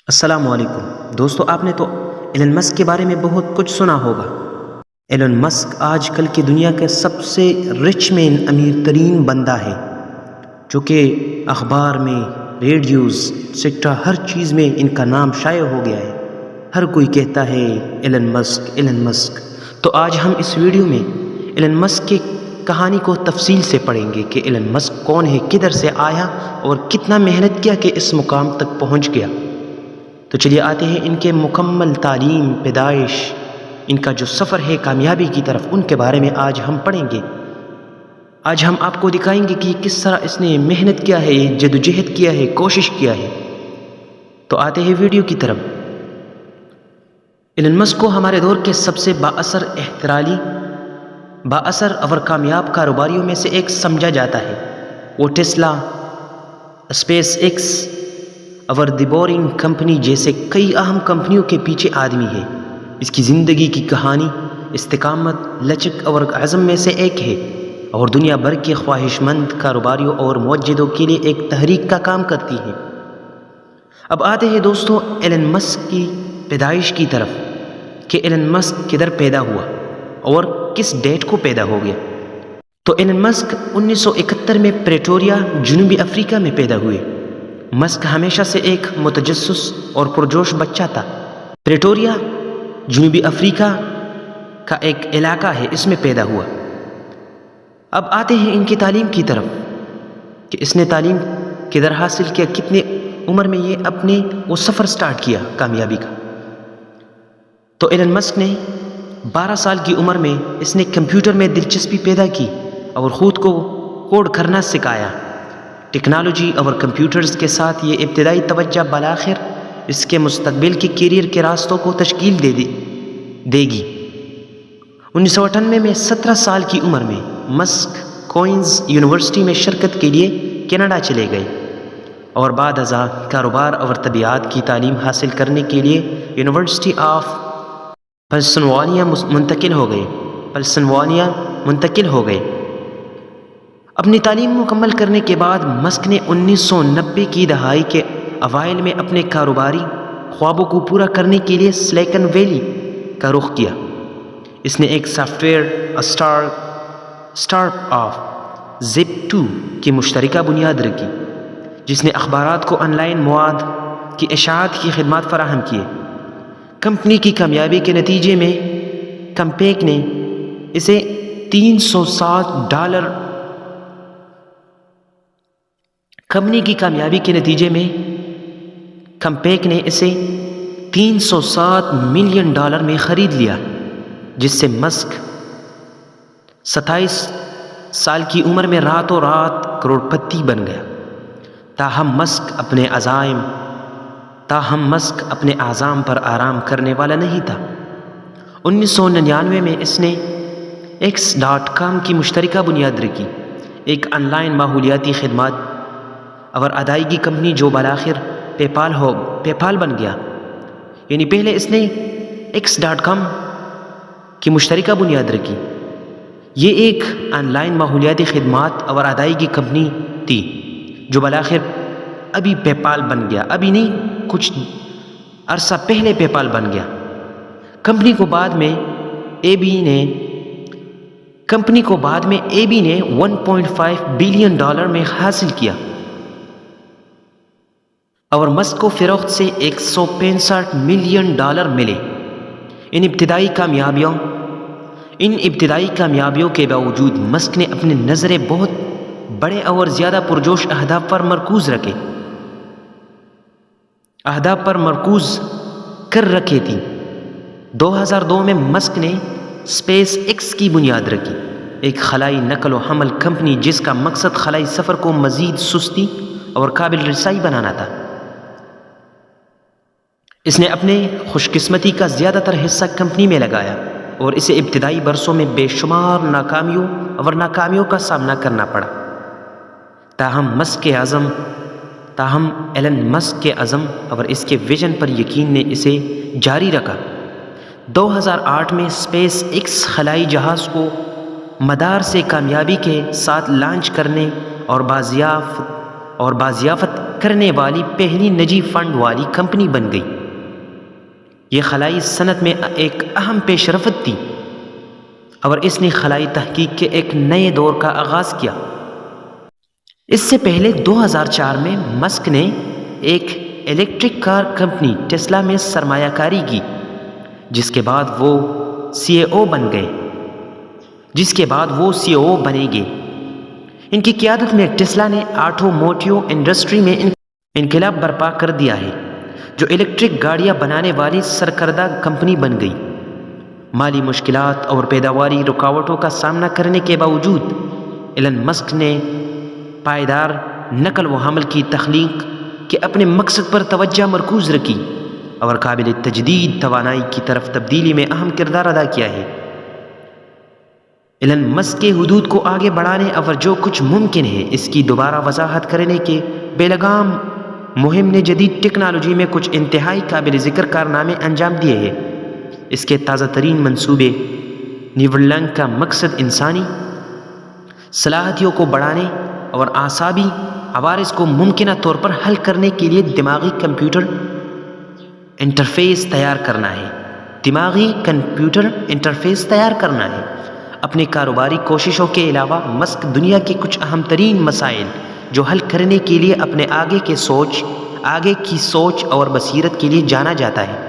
السلام علیکم دوستو، آپ نے تو ایلن مسک کے بارے میں بہت کچھ سنا ہوگا۔ ایلن مسک آج کل کی دنیا کے سب سے رچ مین، امیر ترین بندہ ہے، جو کہ اخبار میں، ریڈیوز، ایٹسٹرا ہر چیز میں ان کا نام شائع ہو گیا ہے۔ ہر کوئی کہتا ہے ایلن مسک، ایلن مسک۔ تو آج ہم اس ویڈیو میں ایلن مسک کی کہانی کو تفصیل سے پڑھیں گے کہ ایلن مسک کون ہے، کدھر سے آیا اور کتنا محنت کیا کہ اس مقام تک پہنچ گیا۔ تو چلیے آتے ہیں ان کے مکمل تعلیم، پیدائش، ان کا جو سفر ہے کامیابی کی طرف، ان کے بارے میں آج ہم پڑھیں گے۔ آج ہم آپ کو دکھائیں گے کہ کس طرح اس نے محنت کیا ہے، جدوجہد کیا ہے، کوشش کیا ہے۔ تو آتے ہیں ویڈیو کی طرف۔ ایلن مسک کو ہمارے دور کے سب سے بااثر اور کامیاب کاروباریوں میں سے ایک سمجھا جاتا ہے۔ وہ ٹیسلا، اسپیس ایکس اور دی بورنگ کمپنی جیسے کئی اہم کمپنیوں کے پیچھے آدمی ہے۔ اس کی زندگی کی کہانی استقامت، لچک اور عزم میں سے ایک ہے، اور دنیا بھر کے خواہش مند کاروباریوں اور موجدوں کے لیے ایک تحریک کا کام کرتی ہے۔ اب آتے ہیں دوستو ایلن مسک کی پیدائش کی طرف، کہ ایلن مسک کدھر پیدا ہوا اور کس ڈیٹ کو پیدا ہو گیا۔ تو ایلن مسک 1971 میں پریٹوریا، جنوبی افریقہ میں پیدا ہوئے۔ مسک ہمیشہ سے ایک متجسس اور پرجوش بچہ تھا۔ پریٹوریا جنوبی افریقہ کا ایک علاقہ ہے، اس میں پیدا ہوا۔ اب آتے ہیں ان کی تعلیم کی طرف، کہ اس نے تعلیم کدھر حاصل کیا، کتنے عمر میں یہ اپنے وہ سفر سٹارٹ کیا کامیابی کا۔ تو ایلن مسک نے 12 سال کی عمر میں اس نے کمپیوٹر میں دلچسپی پیدا کی اور خود کو کوڈ کرنا سکھایا۔ ٹیکنالوجی اور کمپیوٹرز کے ساتھ یہ ابتدائی توجہ بالآخر اس کے مستقبل کے کیریئر کے راستوں کو تشکیل دے گی۔ 1998 میں 17 سال کی عمر میں مسک کوئنز یونیورسٹی میں شرکت کے لیے کینیڈا چلے گئے، اور بعد ازاں کاروبار اور طبیعیات کی تعلیم حاصل کرنے کے لیے یونیورسٹی آف پنسلوانیا منتقل ہو گئے۔ اپنی تعلیم مکمل کرنے کے بعد مسک نے 1990 کی دہائی کے اوائل میں اپنے کاروباری خوابوں کو پورا کرنے کے لیے سلیکن ویلی کا رخ کیا۔ اس نے ایک سافٹ ویئر اسٹارٹ اپ زپ2 کی مشترکہ بنیاد رکھی، جس نے اخبارات کو آن لائن مواد کی اشاعت کی خدمات فراہم کیے۔ کمپنی کی کامیابی کے نتیجے میں کمپیک نے اسے $360 کمپنی کی کامیابی کے نتیجے میں کمپیک نے اسے $307 ملین میں خرید لیا، جس سے مسک 27 سال کی عمر میں راتوں رات کروڑ پتی بن گیا۔ تاہم مسک اپنے عزائم پر آرام کرنے والا نہیں تھا۔ 1999 میں اس نے X.com کی مشترکہ بنیاد رکھی، ایک آن لائن ماحولیاتی خدمات اور ادائیگی کمپنی جو بالآخر پے پال بن گیا۔ یعنی پہلے اس نے X.com کی مشترکہ بنیاد رکھی، یہ ایک آن لائن ماحولیاتی خدمات اور ادائیگی کمپنی تھی جو بالآخر ابھی پے پال بن گیا، ابھی نہیں، کچھ عرصہ پہلے پے پال بن گیا۔ کمپنی کو بعد میں اے بی نے $1.5 بلین میں حاصل کیا، اور مسک کو فروخت سے $165 ملین ملے۔ ان ابتدائی کامیابیوں کے باوجود مسک نے اپنے نظریں بہت بڑے اور زیادہ پرجوش اہداف پر مرکوز کر رکھے تھی۔ 2002 میں مسک نے اسپیس ایکس کی بنیاد رکھی، ایک خلائی نقل و حمل کمپنی جس کا مقصد خلائی سفر کو مزید سستی اور قابل رسائی بنانا تھا۔ اس نے اپنے خوش قسمتی کا زیادہ تر حصہ کمپنی میں لگایا، اور اسے ابتدائی برسوں میں بے شمار ناکامیوں کا سامنا کرنا پڑا۔ تاہم ایلن مسک کے عزم اور اس کے ویژن پر یقین نے اسے جاری رکھا۔ 2008 میں اسپیس ایکس خلائی جہاز کو مدار سے کامیابی کے ساتھ لانچ کرنے اور بازیافت کرنے والی پہلی نجی فنڈ والی کمپنی بن گئی۔ یہ خلائی صنعت میں ایک اہم پیش رفت تھی اور اس نے خلائی تحقیق کے ایک نئے دور کا آغاز کیا۔ اس سے پہلے 2004 میں مسک نے ایک الیکٹرک کار کمپنی ٹیسلا میں سرمایہ کاری کی، جس کے بعد وہ سی ای او بنے گے۔ ان کی قیادت میں ٹیسلا نے آٹوموٹیو انڈسٹری میں انقلاب برپا کر دیا ہے، جو الیکٹرک گاڑیاں بنانے والی سرکردہ کمپنی بن گئی۔ مالی مشکلات اور پیداواری رکاوٹوں کا سامنا کرنے کے باوجود ایلن مسک نے پائیدار نقل و حمل کی تخلیق کے اپنے مقصد پر توجہ مرکوز رکھی اور قابل تجدید توانائی کی طرف تبدیلی میں اہم کردار ادا کیا ہے۔ ایلن مسک کے حدود کو آگے بڑھانے اور جو کچھ ممکن ہے اس کی دوبارہ وضاحت کرنے کے بے لگام مہم نے جدید ٹیکنالوجی میں کچھ انتہائی قابل ذکر کارنامے انجام دیے ہیں۔ اس کے تازہ ترین منصوبے نیورلنک کا مقصد انسانی صلاحیتوں کو بڑھانے اور اعصابی عوارض کو ممکنہ طور پر حل کرنے کے لیے دماغی کمپیوٹر انٹرفیس تیار کرنا ہے۔ اپنے کاروباری کوششوں کے علاوہ مسک دنیا کے کچھ اہم ترین مسائل جو حل کرنے کے لیے اپنے آگے کی سوچ اور بصیرت کے لیے جانا جاتا ہے۔